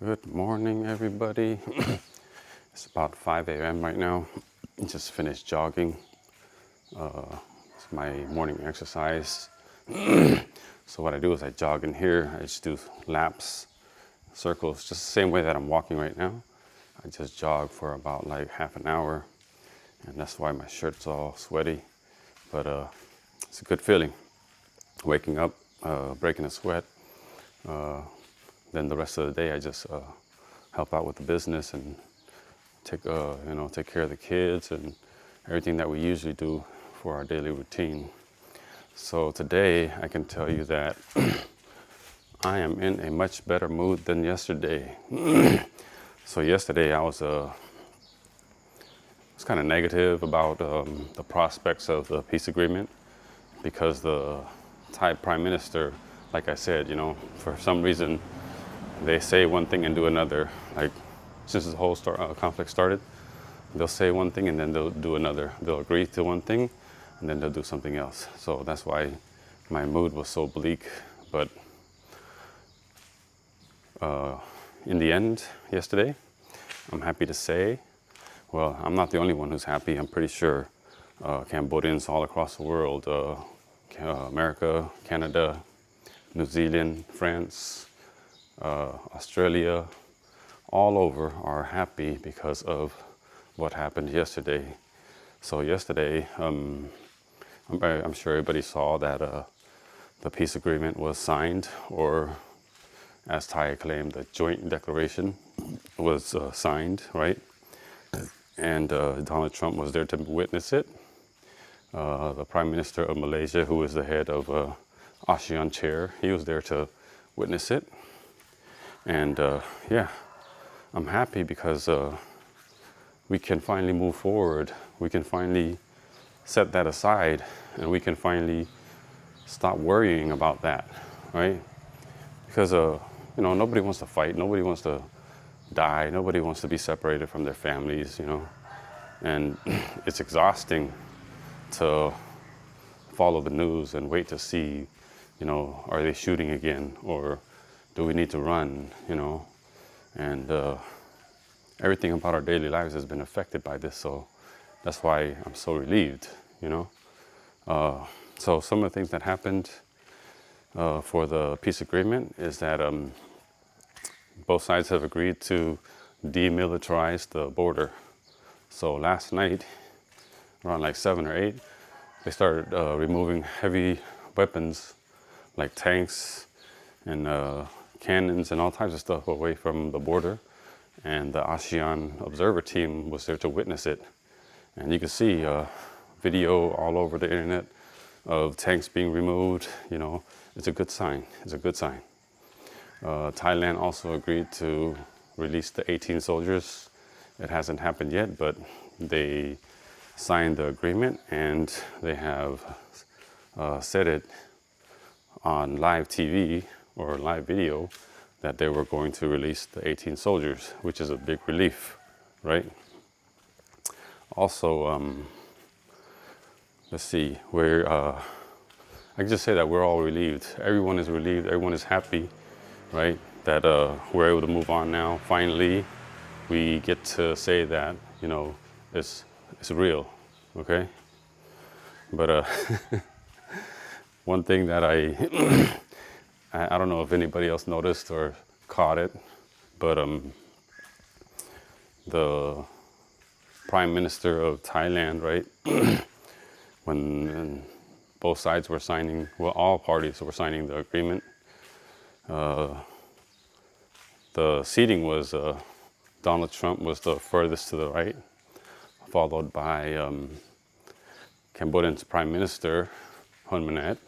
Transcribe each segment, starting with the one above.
Good morning, everybody. It's about 5 a.m. right now. Just finished jogging. It's my morning exercise. So what I do is I jog in here. I just do laps, circles, just the same way that I'm walking right now. I just jog for about like half an hour, and that's why my shirt's all sweaty. But it's a good feeling. Waking up, breaking a sweat. Then the rest of the day, I just help out with the business and take care of the kids and everything that we usually do for our daily routine. So today, I can tell you that I am in a much better mood than yesterday. So yesterday, I was kind of negative about the prospects of the peace agreement because the Thai Prime Minister, like I said, for some reason, they say one thing and do another. Like since the whole conflict started, they'll say one thing and then they'll do another. They'll agree to one thing and then they'll do something else. So that's why my mood was so bleak. But in the end, yesterday, I'm happy to say, well, I'm not the only one who's happy. I'm pretty sure Cambodians all across the world, America, Canada, New Zealand, France, Australia, all over are happy because of what happened yesterday. So yesterday, I'm sure everybody saw that the peace agreement was signed, or as Thai claimed, the joint declaration was signed, right? And Donald Trump was there to witness it. The Prime Minister of Malaysia, who is the head of ASEAN chair, he was there to witness it. And yeah, I'm happy because we can finally move forward. We can finally set that aside and we can finally stop worrying about that, right? Because, nobody wants to fight. Nobody wants to die. Nobody wants to be separated from their families, And it's exhausting to follow the news and wait to see, are they shooting again? Or do we need to run, And everything about our daily lives has been affected by this. So that's why I'm so relieved, So some of the things that happened for the peace agreement is that both sides have agreed to demilitarize the border. So last night, around like 7 or 8, they started removing heavy weapons like tanks and cannons and all types of stuff away from the border. And the ASEAN observer team was there to witness it. And you can see video all over the internet of tanks being removed. It's a good sign. It's a good sign. Thailand also agreed to release the 18 soldiers. It hasn't happened yet, but they signed the agreement and they have said it on live TV or live video that they were going to release the 18 soldiers, which is a big relief, right? Also, let's see, I can just say that we're all relieved. Everyone is relieved, everyone is happy, right? That we're able to move on now. Finally, we get to say that, it's real, okay? But one thing that I don't know if anybody else noticed or caught it, but the Prime Minister of Thailand, right, when both sides were signing, well, all parties were signing the agreement, the seating was Donald Trump was the furthest to the right, followed by Cambodian's Prime Minister, Hun Manet,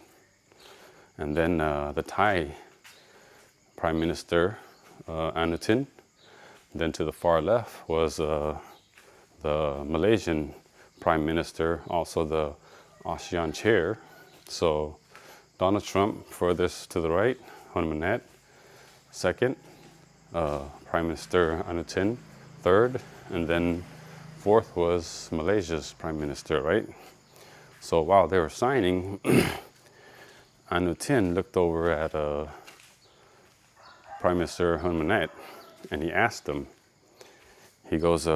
and then the Thai Prime Minister, Anutin. Then to the far left was the Malaysian Prime Minister, also the ASEAN chair. So Donald Trump furthest to the right, Hun Manet second, Prime Minister Anutin third, and then fourth was Malaysia's Prime Minister, right? So while they were signing, Anutin looked over at Prime Minister Hun Manet and he asked them, he goes,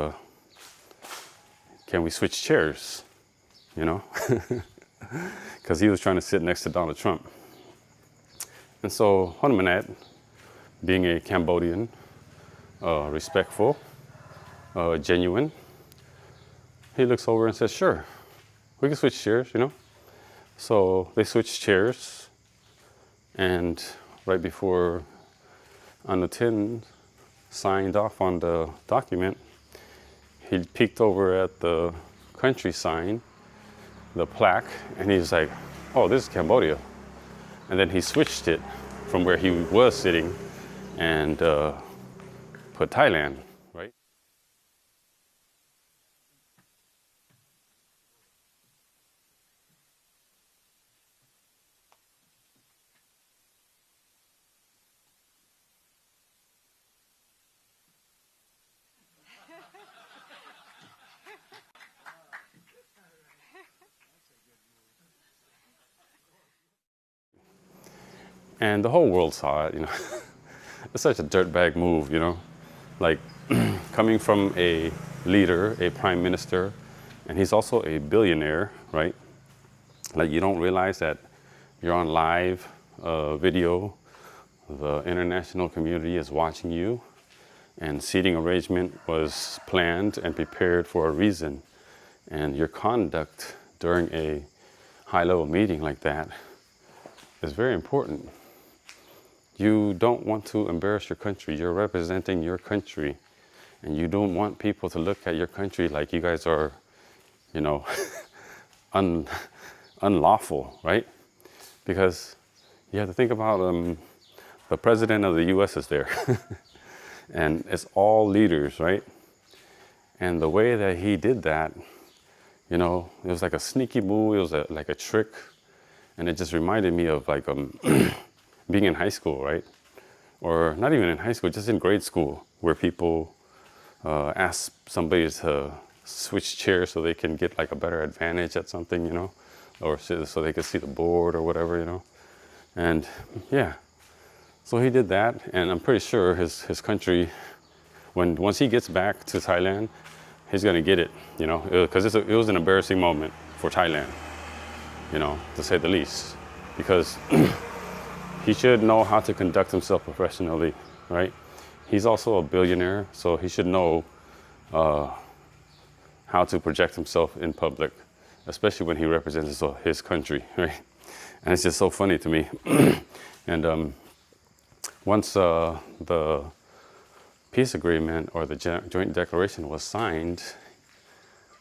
can we switch chairs? You know, because he was trying to sit next to Donald Trump. And so Hunminat, being a Cambodian, respectful, genuine, he looks over and says, sure, we can switch chairs, you know. So they switched chairs, and right before Anutin signed off on the document, he peeked over at the country sign, the plaque, and he's like, oh, this is Cambodia. And then he switched it from where he was sitting and put Thailand, right? And the whole world saw it, you know. It's such a dirtbag move, you know. Like coming from a leader, a prime minister, and he's also a billionaire, right? Like you don't realize that you're on live video, the international community is watching you, and seating arrangement was planned and prepared for a reason. And your conduct during a high-level meeting like that is very important. You don't want to embarrass your country. You're representing your country, and you don't want people to look at your country like you guys are, you know, unlawful, right? Because you have to think about the president of the U.S. is there, and it's all leaders, right? And the way that he did that, you know, it was like a sneaky move. It was like a trick, and it just reminded me of like being in high school, right? Or not even in high school, just in grade school, where people ask somebody to switch chairs so they can get like a better advantage at something, you know, or so they can see the board or whatever, you know. And yeah, so he did that, and I'm pretty sure his country, once he gets back to Thailand, he's gonna get it, you know, because it was an embarrassing moment for Thailand, you know, to say the least, because he should know how to conduct himself professionally, right? He's also a billionaire, so he should know how to project himself in public, especially when he represents his country, right? And it's just so funny to me. And once the peace agreement or the joint declaration was signed,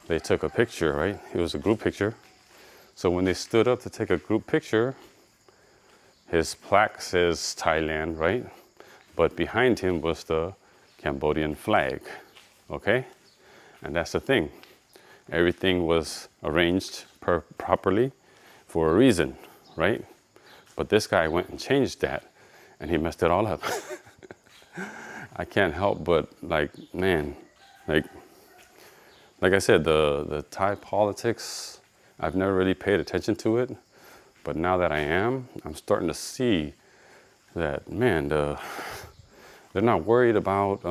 they took a picture, right? It was a group picture. So when they stood up to take a group picture, his plaque says Thailand, right? But behind him was the Cambodian flag, okay? And that's the thing. Everything was arranged properly for a reason, right? But this guy went and changed that, and he messed it all up. I can't help but like, man, like I said, the Thai politics, I've never really paid attention to it. But now that I am, I'm starting to see that, man, they're not worried about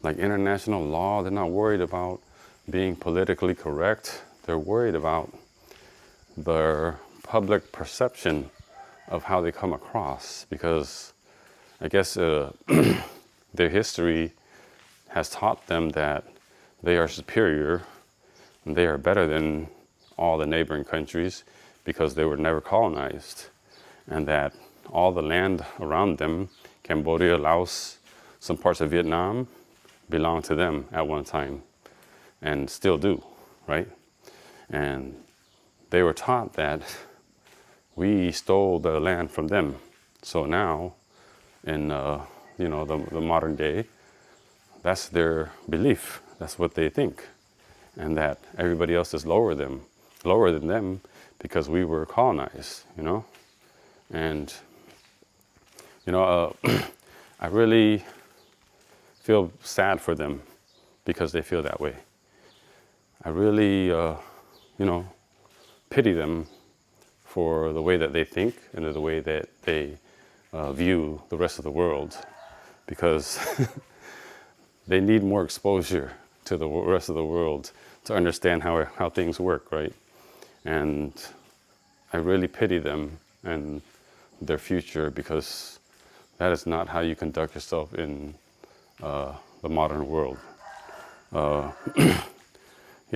like international law. They're not worried about being politically correct. They're worried about their public perception of how they come across, because I guess their history has taught them that they are superior and they are better than all the neighboring countries, because they were never colonized, and that all the land around them, Cambodia, Laos, some parts of Vietnam, belonged to them at one time, and still do, right? And they were taught that we stole the land from them. So now, in you know, the modern day, that's their belief. That's what they think, and that everybody else is lower than them, because we were colonized, you know? And, you know, I really feel sad for them because they feel that way. I really, you know, pity them for the way that they think and the way that they view the rest of the world, because they need more exposure to the rest of the world to understand how things work, right? And I really pity them and their future, because that is not how you conduct yourself in the modern world.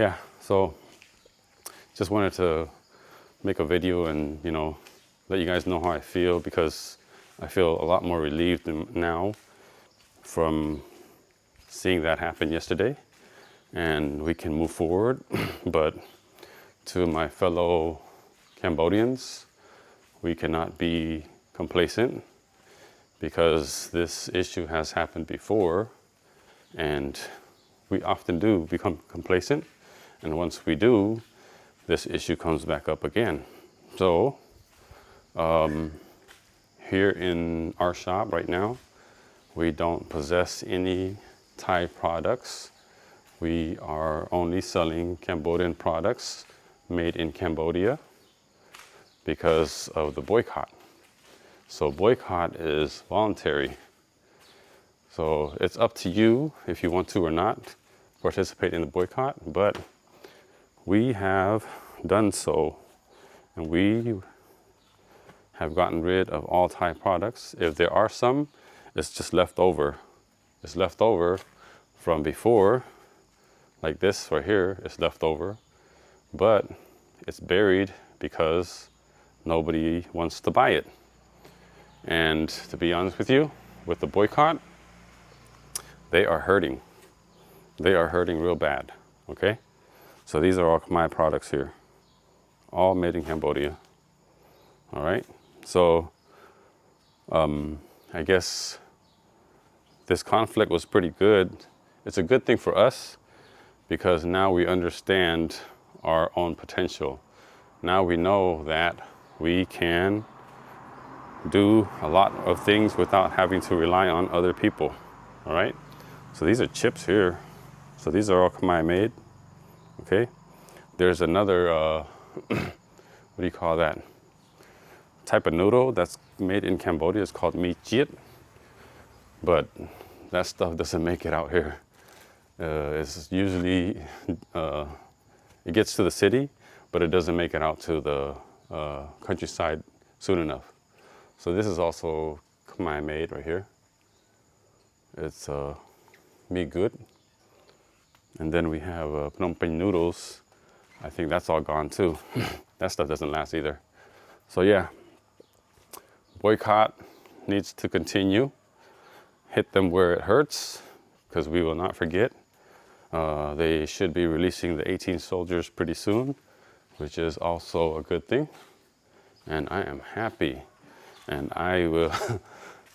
Yeah, so just wanted to make a video and, let you guys know how I feel, because I feel a lot more relieved now from seeing that happen yesterday, and we can move forward. But to my fellow Cambodians, we cannot be complacent, because this issue has happened before, and we often do become complacent, and once we do, this issue comes back up again. So here in our shop right now, we don't possess any Thai products. We are only selling Cambodian products made in Cambodia because of the boycott. So boycott is voluntary. So it's up to you if you want to or not participate in the boycott, but we have done so, and we have gotten rid of all Thai products. If there are some, it's just left over. It's left over from before, like this right here is left over, but it's buried because nobody wants to buy it. And to be honest with you, with the boycott, they are hurting. They are hurting real bad, okay? So these are all my products here, all made in Cambodia, all right? So I guess this conflict was pretty good. It's a good thing for us, because now we understand our own potential. Now we know that we can do a lot of things without having to rely on other people, all right? So these are chips here. So these are all Khmer made, okay? There's another, what do you call that? Type of noodle that's made in Cambodia. It's called mì chiết, but that stuff doesn't make it out here. It's usually, it gets to the city, but it doesn't make it out to the countryside soon enough. So this is also Khmer made right here. It's mì gut. And then we have Phnom Penh noodles. I think that's all gone too. That stuff doesn't last either. So yeah, boycott needs to continue. Hit them where it hurts, because we will not forget. They should be releasing the 18 soldiers pretty soon, which is also a good thing. And I am happy, and I will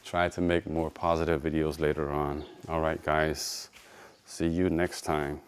try to make more positive videos later on. All right, guys, see you next time.